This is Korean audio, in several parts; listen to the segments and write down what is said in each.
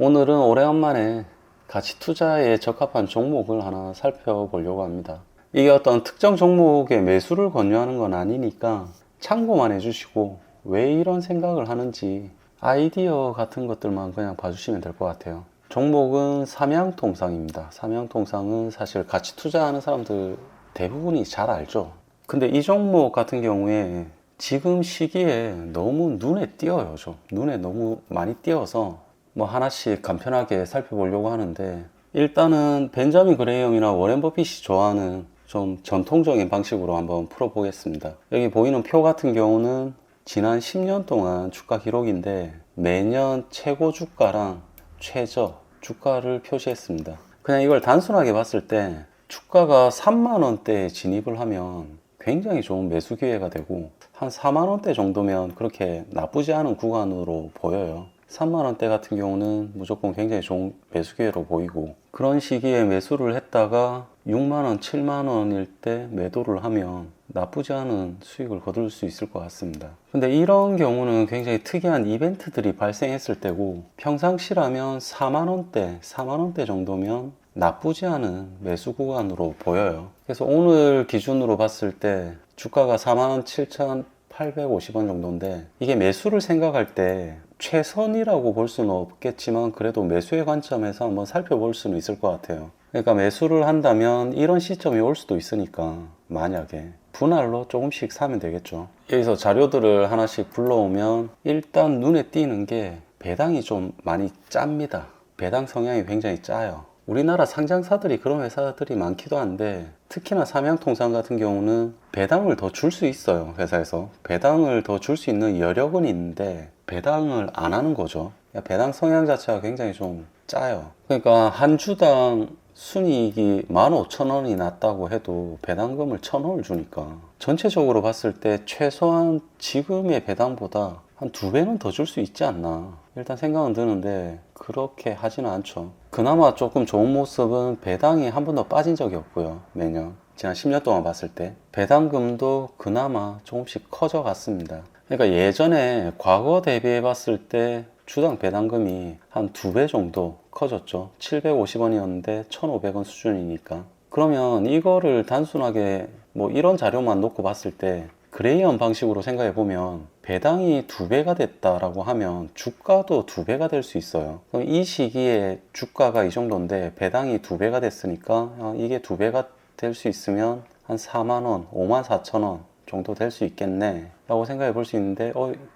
오늘은 오래간만에 가치 투자에 적합한 종목을 하나 살펴보려고 합니다. 이게 어떤 특정 종목의 매수를 권유하는 건 아니니까 참고만 해주시고 왜 이런 생각을 하는지 아이디어 같은 것들만 그냥 봐주시면 될 것 같아요. 종목은 삼양통상입니다. 삼양통상은 사실 가치 투자하는 사람들 대부분이 잘 알죠. 근데 이 종목 같은 경우에 지금 시기에 너무 눈에 띄어요. 눈에 너무 많이 띄어서 뭐 하나씩 간편하게 살펴보려고 하는데, 일단은 벤자민 그레이엄이나 워렌 버핏이 좋아하는 좀 전통적인 방식으로 한번 풀어보겠습니다. 여기 보이는 표 같은 경우는 지난 10년 동안 주가 기록인데 매년 최고 주가랑 최저 주가를 표시했습니다. 그냥 이걸 단순하게 봤을 때 주가가 3만원대에 진입을 하면 굉장히 좋은 매수 기회가 되고, 한 4만원대 정도면 그렇게 나쁘지 않은 구간으로 보여요. 3만원대 같은 경우는 무조건 굉장히 좋은 매수 기회로 보이고, 그런 시기에 매수를 했다가 6만원, 7만원일 때 매도를 하면 나쁘지 않은 수익을 거둘 수 있을 것 같습니다. 근데 이런 경우는 굉장히 특이한 이벤트들이 발생했을 때고, 평상시라면 4만원대 정도면 나쁘지 않은 매수 구간으로 보여요. 그래서 오늘 기준으로 봤을 때 주가가 47,850원 정도인데, 이게 매수를 생각할 때 최선이라고 볼 수는 없겠지만 그래도 매수의 관점에서 한번 살펴볼 수는 있을 것 같아요. 그러니까 매수를 한다면 이런 시점이 올 수도 있으니까 만약에 분할로 조금씩 사면 되겠죠. 여기서 자료들을 하나씩 불러오면 일단 눈에 띄는 게 배당이 좀 많이 짭니다. 배당 성향이 굉장히 짜요. 우리나라 상장사들이 그런 회사들이 많기도 한데, 특히나 삼양통상 같은 경우는 배당을 더 줄 수 있어요. 회사에서 배당을 더 줄 수 있는 여력은 있는데 배당을 안 하는 거죠. 배당 성향 자체가 굉장히 좀 짜요. 그러니까 한 주당 순이익이 15,000원이 났다고 해도 배당금을 1,000원을 주니까 전체적으로 봤을 때 최소한 지금의 배당보다 한 2배는 더 줄 수 있지 않나, 일단 생각은 드는데 그렇게 하지는 않죠. 그나마 조금 좋은 모습은 배당이 한 번도 빠진 적이 없고요. 매년 지난 10년 동안 봤을 때 배당금도 그나마 조금씩 커져 갔습니다. 그러니까 예전에 과거 대비해 봤을 때 주당 배당금이 한 2배 정도 커졌죠. 750원이었는데 1,500원 수준이니까. 그러면 이거를 단순하게 뭐 이런 자료만 놓고 봤을 때 그레이엄 방식으로 생각해 보면 배당이 2배가 됐다라고 하면 주가도 2배가 될 수 있어요. 그럼 이 시기에 주가가 이 정도인데 배당이 2배가 됐으니까 이게 2배가 될 수 있으면 한 4만원, 54,000원 정도 될 수 있겠네 라고 생각해 볼 수 있는데,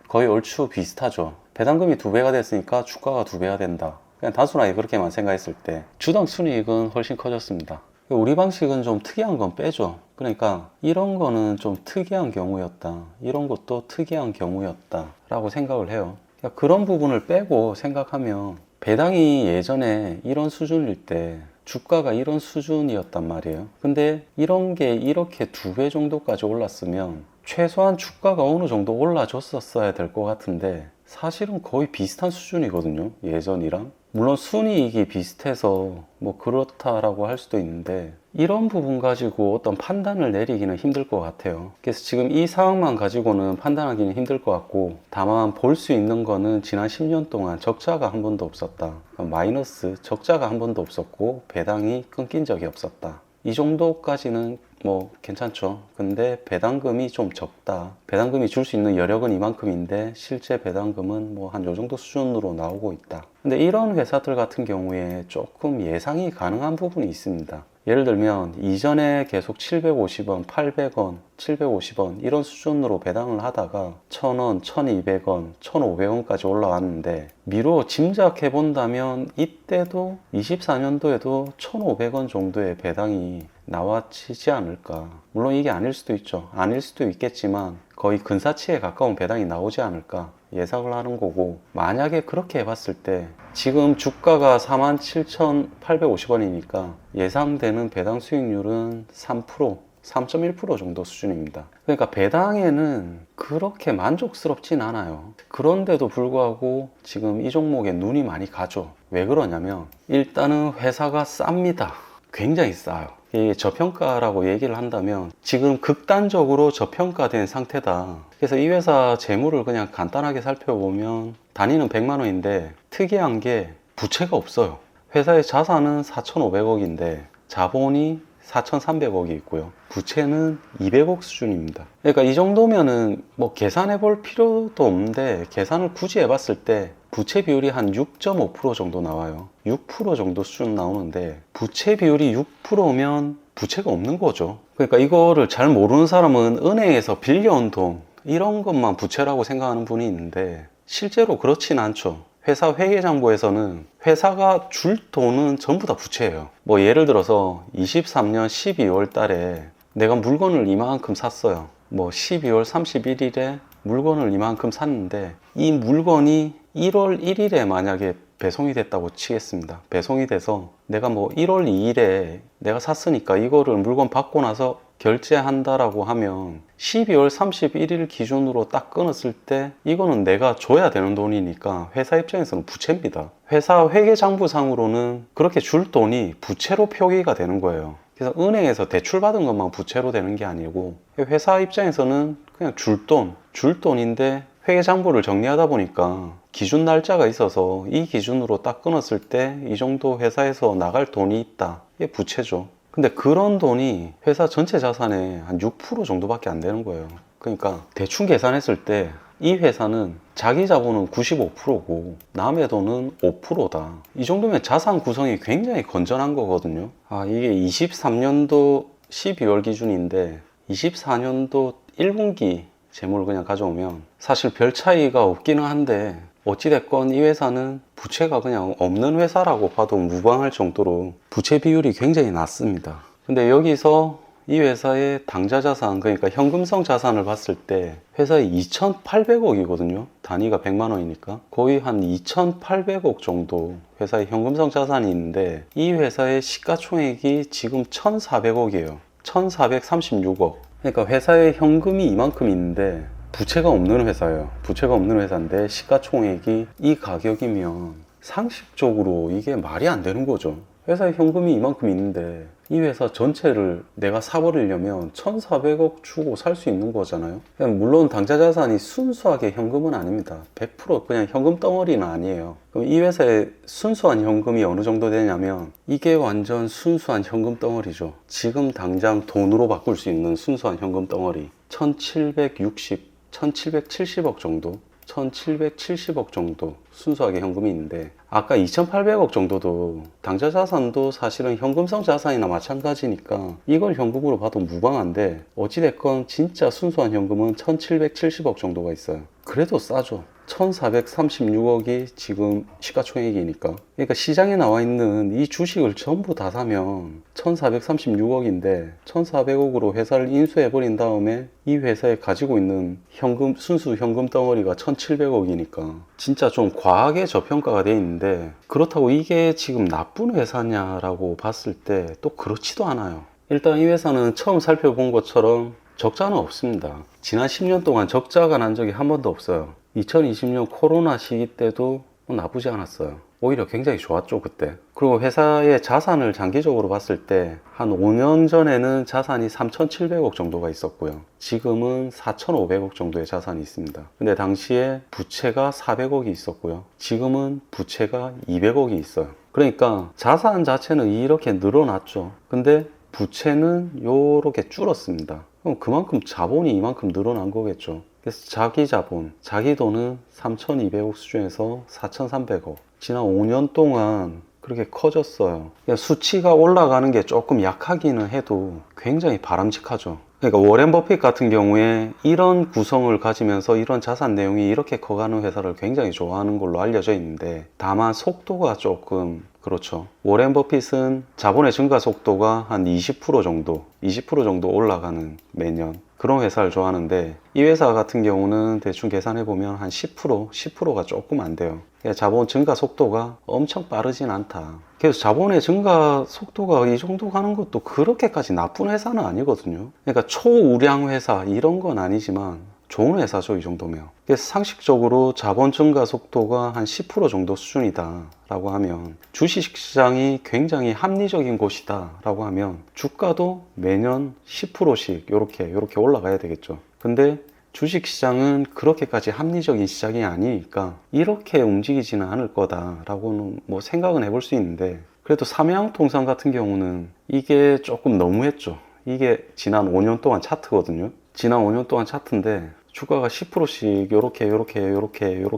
거의 얼추 비슷하죠. 배당금이 2배가 됐으니까 주가가 2배가 된다. 그냥 단순하게 그렇게만 생각했을 때 주당 순이익은 훨씬 커졌습니다. 우리 방식은 좀 특이한 건 빼죠. 그러니까 이런 거는 좀 특이한 경우였다, 이런 것도 특이한 경우였다 라고 생각을 해요. 그러니까 그런 부분을 빼고 생각하면 배당이 예전에 이런 수준일 때 주가가 이런 수준이었단 말이에요. 근데 이런 게 이렇게 2배 정도까지 올랐으면 최소한 주가가 어느 정도 올라줬었어야 될 것 같은데 사실은 거의 비슷한 수준이거든요, 예전이랑. 물론 순이익이 비슷해서 뭐 그렇다라고 할 수도 있는데, 이런 부분 가지고 어떤 판단을 내리기는 힘들 것 같아요. 그래서 지금 이 상황만 가지고는 판단하기는 힘들 것 같고, 다만 볼 수 있는 거는 지난 10년 동안 적자가 한 번도 없었다, 마이너스 적자가 한 번도 없었고 배당이 끊긴 적이 없었다, 이 정도까지는 뭐 괜찮죠. 근데 배당금이 좀 적다, 배당금이 줄 수 있는 여력은 이만큼인데 실제 배당금은 뭐 한 요 정도 수준으로 나오고 있다. 근데 이런 회사들 같은 경우에 조금 예상이 가능한 부분이 있습니다. 예를 들면 이전에 계속 750원, 800원, 750원 이런 수준으로 배당을 하다가 1,000원, 1,200원, 1,500원까지 올라왔는데, 미루어 짐작해 본다면 이때도 24년도에도 1,500원 정도의 배당이 나와지지 않을까. 물론 이게 아닐 수도 있죠. 아닐 수도 있겠지만 거의 근사치에 가까운 배당이 나오지 않을까 예상을 하는 거고, 만약에 그렇게 해봤을 때 지금 주가가 47,850원이니까 예상되는 배당 수익률은 3%, 3.1% 정도 수준입니다. 그러니까 배당에는 그렇게 만족스럽진 않아요. 그런데도 불구하고 지금 이 종목에 눈이 많이 가죠. 왜 그러냐면 일단은 회사가 쌉니다. 굉장히 싸요. 이게 저평가라고 얘기를 한다면 지금 극단적으로 저평가된 상태다. 그래서 이 회사 재물을 그냥 간단하게 살펴보면 단위는 100만 원인데, 특이한 게 부채가 없어요. 회사의 자산은 4,500억인데 자본이 4,300억이 있고요. 부채는 200억 수준입니다. 그러니까 이 정도면은 뭐 계산해 볼 필요도 없는데, 계산을 굳이 해봤을 때 부채 비율이 한 6.5% 정도 나와요. 6% 정도 수준 나오는데, 부채 비율이 6%면 부채가 없는 거죠. 그러니까 이거를 잘 모르는 사람은 은행에서 빌려온 돈, 이런 것만 부채라고 생각하는 분이 있는데, 실제로 그렇진 않죠. 회사 회계장부에서는 회사가 줄 돈은 전부 다 부채예요. 뭐 예를 들어서 23년 12월 달에 내가 물건을 이만큼 샀어요. 뭐 12월 31일에 물건을 이만큼 샀는데, 이 물건이 1월 1일에 만약에 배송이 됐다고 치겠습니다. 배송이 돼서 내가 뭐 1월 2일에 내가 샀으니까 이거를 물건 받고 나서 결제한다라고 하면 12월 31일 기준으로 딱 끊었을 때 이거는 내가 줘야 되는 돈이니까 회사 입장에서는 부채입니다. 회사 회계장부상으로는 그렇게 줄 돈이 부채로 표기가 되는 거예요. 그래서 은행에서 대출 받은 것만 부채로 되는 게 아니고, 회사 입장에서는 그냥 줄 돈인데 회계장부를 정리하다 보니까 기준 날짜가 있어서 이 기준으로 딱 끊었을 때 이 정도 회사에서 나갈 돈이 있다. 이게 부채죠. 근데 그런 돈이 회사 전체 자산의 한 6% 정도밖에 안 되는 거예요. 그러니까 대충 계산했을 때 이 회사는 자기 자본은 95%고 남의 돈은 5%다. 이 정도면 자산 구성이 굉장히 건전한 거거든요. 이게 23년도 12월 기준인데 24년도 1분기 재물을 그냥 가져오면 사실 별 차이가 없기는 한데, 어찌됐건 이 회사는 부채가 그냥 없는 회사라고 봐도 무방할 정도로 부채 비율이 굉장히 낮습니다. 근데 여기서 이 회사의 당좌 자산, 그러니까 현금성 자산을 봤을 때 회사의 2,800억이거든요. 단위가 100만 원이니까 거의 한 2,800억 정도 회사의 현금성 자산이 있는데, 이 회사의 시가총액이 지금 1,400억이에요. 1,436억. 그러니까 회사에 현금이 이만큼 있는데 부채가 없는 회사예요. 부채가 없는 회사인데 시가총액이 이 가격이면 상식적으로 이게 말이 안 되는 거죠. 회사에 현금이 이만큼 있는데 이 회사 전체를 내가 사버리려면 1,400억 주고 살 수 있는 거잖아요. 물론 당좌 자산이 순수하게 현금은 아닙니다. 100% 그냥 현금 덩어리는 아니에요. 그럼 이 회사의 순수한 현금이 어느 정도 되냐면, 이게 완전 순수한 현금 덩어리죠. 지금 당장 돈으로 바꿀 수 있는 순수한 현금 덩어리 1770억 정도, 1770억 정도 순수하게 현금이 있는데, 아까 2800억 정도도 당좌 자산도 사실은 현금성 자산이나 마찬가지니까 이걸 현금으로 봐도 무방한데, 어찌됐건 진짜 순수한 현금은 1770억 정도가 있어요. 그래도 싸죠. 1436억이 지금 시가총액이니까. 그러니까 시장에 나와 있는 이 주식을 전부 다 사면 1436억인데 1400억으로 회사를 인수해버린 다음에 이 회사에 가지고 있는 현금, 순수 현금 덩어리가 1700억이니까 진짜 좀 과하게 저평가가 돼 있는데, 그렇다고 이게 지금 나쁜 회사냐라고 봤을 때 또 그렇지도 않아요. 일단 이 회사는 처음 살펴본 것처럼 적자는 없습니다. 지난 10년 동안 적자가 난 적이 한 번도 없어요. 2020년 코로나 시기 때도 나쁘지 않았어요. 오히려 굉장히 좋았죠, 그때. 그리고 회사의 자산을 장기적으로 봤을 때 한 5년 전에는 자산이 3,700억 정도가 있었고요. 지금은 4,500억 정도의 자산이 있습니다. 근데 당시에 부채가 400억이 있었고요. 지금은 부채가 200억이 있어요. 그러니까 자산 자체는 이렇게 늘어났죠. 근데 부채는 이렇게 줄었습니다. 그럼 그만큼 자본이 이만큼 늘어난 거겠죠. 그래서 자기 자본, 자기 돈은 3,200억 수준에서 4,300억. 지난 5년 동안 그렇게 커졌어요. 그러니까 수치가 올라가는 게 조금 약하기는 해도 굉장히 바람직하죠. 그러니까 워렌 버핏 같은 경우에 이런 구성을 가지면서 이런 자산 내용이 이렇게 커가는 회사를 굉장히 좋아하는 걸로 알려져 있는데, 다만 속도가 조금 그렇죠. 워렌 버핏은 자본의 증가 속도가 한 20% 정도 올라가는 매년 그런 회사를 좋아하는데, 이 회사 같은 경우는 대충 계산해보면 한 10%가 조금 안 돼요. 자본 증가 속도가 엄청 빠르진 않다. 그래서 자본의 증가 속도가 이 정도 가는 것도 그렇게까지 나쁜 회사는 아니거든요. 그러니까 초우량 회사 이런 건 아니지만 좋은 회사죠, 이 정도면. 그래서 상식적으로 자본 증가 속도가 한 10% 정도 수준이다 라고 하면, 주식시장이 굉장히 합리적인 곳이다 라고 하면 주가도 매년 10%씩 이렇게 올라가야 되겠죠. 근데 주식시장은 그렇게까지 합리적인 시장이 아니니까 이렇게 움직이지는 않을 거다라고는 뭐 생각은 해볼 수 있는데, 그래도 삼양통상 같은 경우는 이게 조금 너무했죠. 이게 지난 5년 동안 차트거든요. 지난 5년 동안 차트인데 주가가 10%씩 요렇게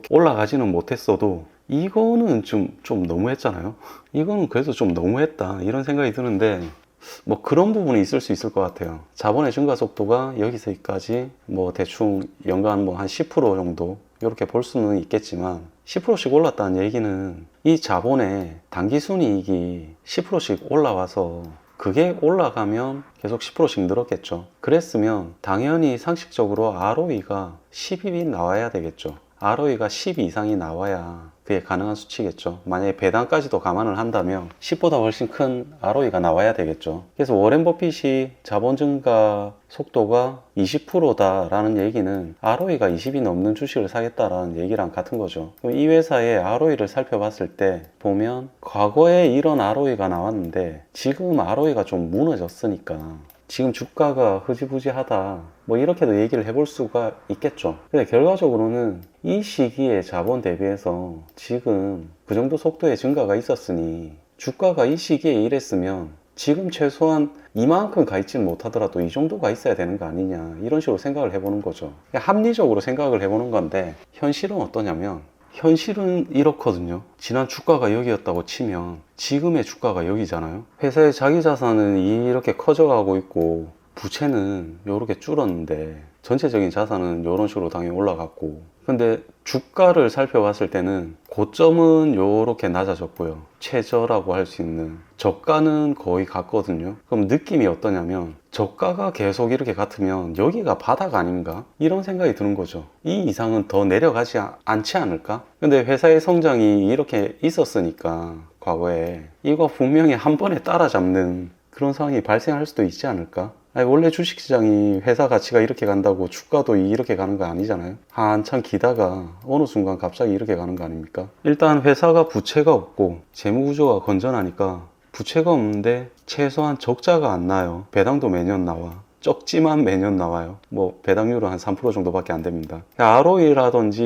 올라가지는 못했어도 이거는 좀 너무했잖아요. 이거는 그래도 좀 너무했다 이런 생각이 드는데, 뭐 그런 부분이 있을 수 있을 것 같아요. 자본의 증가 속도가 여기서까지 뭐 대충 연간 뭐 한 10% 정도 이렇게 볼 수는 있겠지만, 10%씩 올랐다는 얘기는 이 자본의 당기순이익이 10%씩 올라와서 그게 올라가면 계속 10%씩 늘었겠죠. 그랬으면 당연히 상식적으로 ROE가 10이 나와야 되겠죠. ROE가 10 이상이 나와야 그게 가능한 수치겠죠. 만약에 배당까지도 감안을 한다면 10보다 훨씬 큰 ROE가 나와야 되겠죠. 그래서 워렌 버핏이 자본 증가 속도가 20%다라는 얘기는 ROE가 20이 넘는 주식을 사겠다라는 얘기랑 같은 거죠. 그럼 이 회사의 ROE를 살펴봤을 때 보면 과거에 이런 ROE가 나왔는데 지금 ROE가 좀 무너졌으니까 지금 주가가 흐지부지하다 뭐 이렇게도 얘기를 해볼 수가 있겠죠. 근데 결과적으로는 이 시기에 자본 대비해서 지금 그 정도 속도의 증가가 있었으니 주가가 이 시기에 이랬으면 지금 최소한 이만큼 가 있지는 못하더라도 이 정도가 있어야 되는 거 아니냐, 이런 식으로 생각을 해보는 거죠. 합리적으로 생각을 해보는 건데, 현실은 어떠냐면 현실은 이렇거든요. 지난 주가가 여기였다고 치면 지금의 주가가 여기잖아요. 회사의 자기 자산은 이렇게 커져가고 있고 부채는 이렇게 줄었는데 전체적인 자산은 이런 식으로 당연히 올라갔고, 근데 주가를 살펴봤을 때는 고점은 이렇게 낮아졌고요. 최저라고 할 수 있는 저가는 거의 같거든요. 그럼 느낌이 어떠냐면 저가가 계속 이렇게 같으면 여기가 바닥 아닌가? 이런 생각이 드는 거죠. 이 이상은 더 내려가지 않지 않을까? 근데 회사의 성장이 이렇게 있었으니까 과거에 이거 분명히 한 번에 따라잡는 그런 상황이 발생할 수도 있지 않을까? 아니, 원래 주식시장이 회사 가치가 이렇게 간다고 주가도 이렇게 가는 거 아니잖아요. 한참 기다가 어느 순간 갑자기 이렇게 가는 거 아닙니까? 일단 회사가 부채가 없고 재무구조가 건전하니까 부채가 없는데 최소한 적자가 안 나요. 배당도 매년 나와. 적지만 매년 나와요. 뭐 배당률은 한 3% 정도밖에 안 됩니다. ROE라든지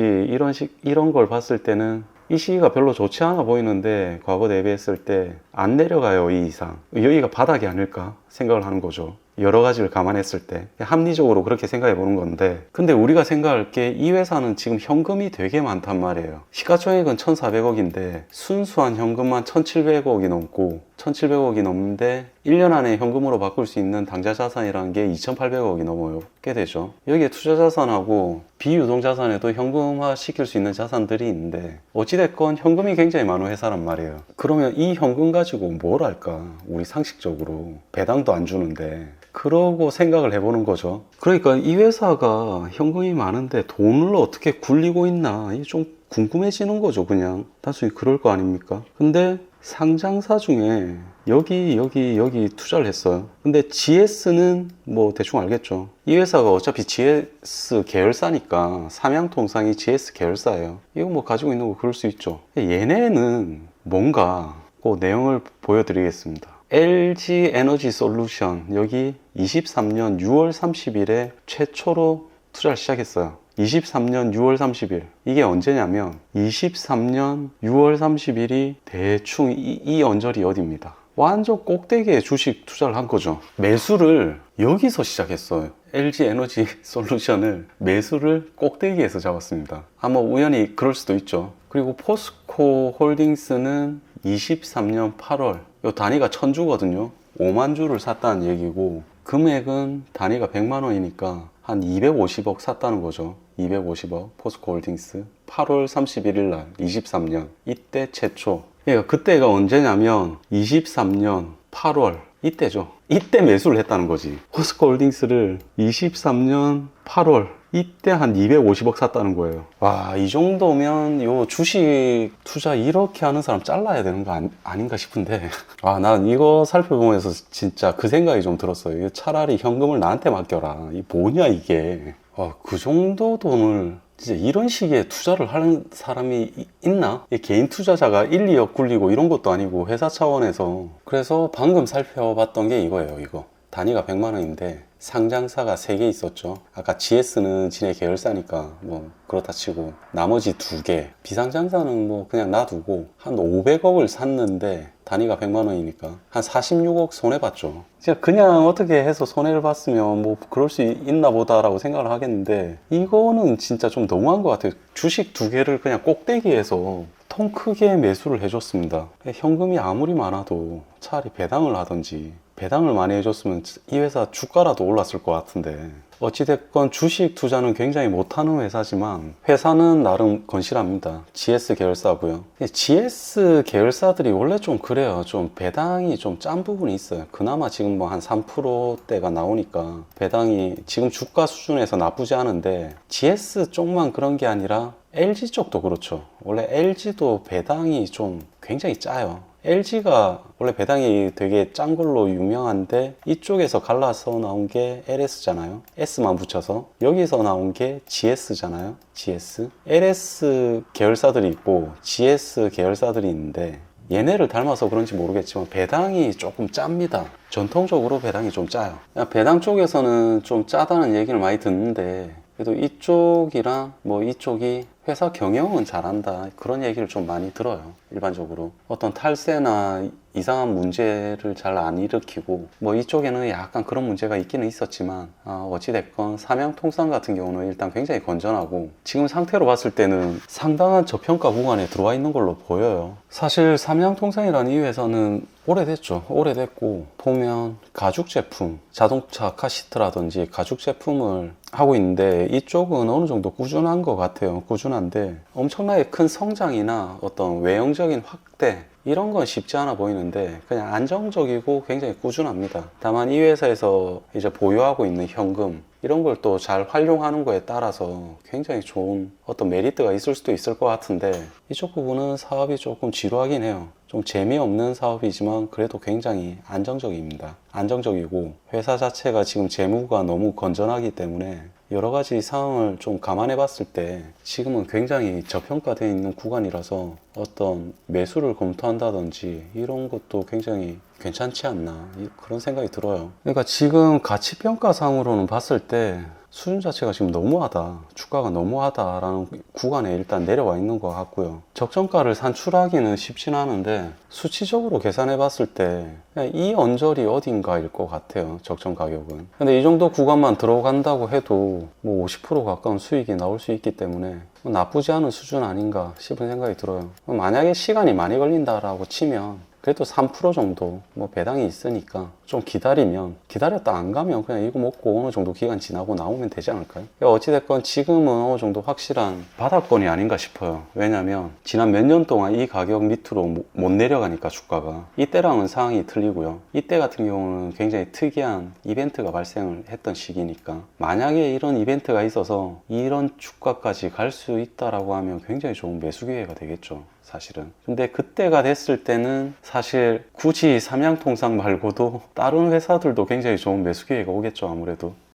이런 걸 봤을 때는 이 시기가 별로 좋지 않아 보이는데 과거 대비했을 때 안 내려가요. 이 이상. 여기가 바닥이 아닐까 생각을 하는 거죠. 여러 가지를 감안했을 때 합리적으로 그렇게 생각해 보는 건데, 근데 우리가 생각할 게 이 회사는 지금 현금이 되게 많단 말이에요. 시가총액은 1,400억인데 순수한 현금만 1,700억이 넘고 1,700억이 넘는데 1년 안에 현금으로 바꿀 수 있는 당좌 자산이라는 게 2,800억이 넘어요. 꽤 되죠. 여기에 투자 자산하고 비유동 자산에도 현금화 시킬 수 있는 자산들이 있는데 어찌됐건 현금이 굉장히 많은 회사란 말이에요. 그러면 이 현금 가지고 뭘 할까? 우리 상식적으로 배당도 안 주는데 그러고 생각을 해보는 거죠. 그러니까 이 회사가 현금이 많은데 돈을 어떻게 굴리고 있나 이게 좀 궁금해지는 거죠. 그냥 단순히 그럴 거 아닙니까? 근데 상장사 중에 여기 투자를 했어요. 근데 GS는 뭐 대충 알겠죠. 이 회사가 어차피 GS 계열사니까 삼양통상이 GS 계열사예요. 이거 뭐 가지고 있는 거 그럴 수 있죠. 얘네는 뭔가 그 내용을 보여드리겠습니다. LG 에너지 솔루션 여기 23년 6월 30일에 최초로 투자를 시작했어요. 23년 6월 30일 이게 언제냐면 23년 6월 30일이 대충 이 언저리 어디입니다. 완전 꼭대기에 주식 투자를 한 거죠. 매수를 여기서 시작했어요. LG 에너지 솔루션을 매수를 꼭대기에서 잡았습니다. 아마 우연히 그럴 수도 있죠. 그리고 포스코 홀딩스는 23년 8월 요 단위가 1000주거든요. 5만 주를 샀다는 얘기고 금액은 단위가 100만 원이니까 한 250억 샀다는 거죠. 250억 포스코 홀딩스 8월 31일 날 23년 이때 최초. 그러니까 그때가 언제냐면 23년 8월 이때죠. 이때 매수를 했다는 거지. 포스코 홀딩스를 23년 8월 이때 한 250억 샀다는 거예요. 와, 이 정도면 요 주식 투자 이렇게 하는 사람 잘라야 되는 거 아닌가 싶은데 난 이거 살펴보면서 진짜 그 생각이 좀 들었어요. 차라리 현금을 나한테 맡겨라. 이 뭐냐 이게. 그 정도 돈을 진짜 이런 식의 투자를 하는 사람이 있나? 개인 투자자가 1, 2억 굴리고 이런 것도 아니고 회사 차원에서. 그래서 방금 살펴봤던 게 이거예요. 이거 단위가 100만 원인데 상장사가 3개 있었죠. 아까 GS는 지네 계열사니까 뭐 그렇다 치고 나머지 2개 비상장사는 뭐 그냥 놔두고 한 500억을 샀는데 단위가 100만 원이니까 한 46억 손해봤죠. 진짜 그냥 어떻게 해서 손해를 봤으면 뭐 그럴 수 있나 보다라고 생각을 하겠는데 이거는 진짜 좀 너무한 것 같아요. 주식 2개를 그냥 꼭대기에서 통 크게 매수를 해줬습니다. 현금이 아무리 많아도 차라리 배당을 하든지 배당을 많이 해줬으면 이 회사 주가라도 올랐을 것 같은데 어찌됐건 주식 투자는 굉장히 못하는 회사지만 회사는 나름 건실합니다. GS 계열사고요. GS 계열사들이 원래 좀 그래요. 좀 배당이 좀 짠 부분이 있어요. 그나마 지금 뭐 한 3%대가 나오니까 배당이 지금 주가 수준에서 나쁘지 않은데 GS 쪽만 그런 게 아니라 LG 쪽도 그렇죠. 원래 LG도 배당이 좀 굉장히 짜요. LG가 원래 배당이 되게 짠 걸로 유명한데 이쪽에서 갈라서 나온 게 LS잖아요. S만 붙여서 여기서 나온 게 GS잖아요. GS. LS 계열사들이 있고 GS 계열사들이 있는데 얘네를 닮아서 그런지 모르겠지만 배당이 조금 짭니다. 전통적으로 배당이 좀 짜요. 배당 쪽에서는 좀 짜다는 얘기를 많이 듣는데 그래도 이쪽이랑 뭐 이쪽이 회사 경영은 잘한다 그런 얘기를 좀 많이 들어요. 일반적으로 어떤 탈세나 이상한 문제를 잘 안 일으키고 뭐 이쪽에는 약간 그런 문제가 있기는 있었지만 어찌됐건 삼양통상 같은 경우는 일단 굉장히 건전하고 지금 상태로 봤을 때는 상당한 저평가 구간에 들어와 있는 걸로 보여요. 사실 삼양통상이라는 이 회사는 오래됐죠. 오래됐고 보면 가죽 제품, 자동차 카시트라든지 가죽 제품을 하고 있는데 이쪽은 어느 정도 꾸준한 것 같아요. 꾸준한데 엄청나게 큰 성장이나 어떤 외형적인 확대 이런 건 쉽지 않아 보이는데 그냥 안정적이고 굉장히 꾸준합니다. 다만 이 회사에서 이제 보유하고 있는 현금 이런 걸 또 잘 활용하는 거에 따라서 굉장히 좋은 어떤 메리트가 있을 수도 있을 것 같은데 이쪽 부분은 사업이 조금 지루하긴 해요. 좀 재미없는 사업이지만 그래도 굉장히 안정적입니다. 안정적이고 회사 자체가 지금 재무가 너무 건전하기 때문에 여러 가지 상황을 좀 감안해 봤을 때 지금은 굉장히 저평가되어 있는 구간이라서 어떤 매수를 검토한다든지 이런 것도 굉장히 괜찮지 않나 그런 생각이 들어요. 그러니까 지금 가치평가상으로는 봤을 때 수준 자체가 지금 너무하다, 주가가 너무하다라는 구간에 일단 내려와 있는 것 같고요. 적정가를 산출하기는 쉽진 않은데 수치적으로 계산해 봤을 때 그냥 이 언저리 어딘가일 것 같아요. 적정 가격은. 근데 이 정도 구간만 들어간다고 해도 뭐 50% 가까운 수익이 나올 수 있기 때문에 뭐 나쁘지 않은 수준 아닌가 싶은 생각이 들어요. 만약에 시간이 많이 걸린다라고 치면 그래도 3% 정도 뭐 배당이 있으니까 좀 기다리면 기다렸다 안 가면 그냥 이거 먹고 어느 정도 기간 지나고 나오면 되지 않을까요? 어찌됐건 지금은 어느 정도 확실한 바닥권이 아닌가 싶어요. 왜냐면 지난 몇 년 동안 이 가격 밑으로 못 내려가니까 주가가 이때랑은 상황이 틀리고요. 이때 같은 경우는 굉장히 특이한 이벤트가 발생을 했던 시기니까 만약에 이런 이벤트가 있어서 이런 주가까지 갈 수 있다라고 하면 굉장히 좋은 매수 기회가 되겠죠. 사실은. 근데 그때가 됐을 때는 사실 굳이 삼양통상 말고도 다른 회사들도 굉장히 좋은 매수 기회가 오겠죠. 아무래도.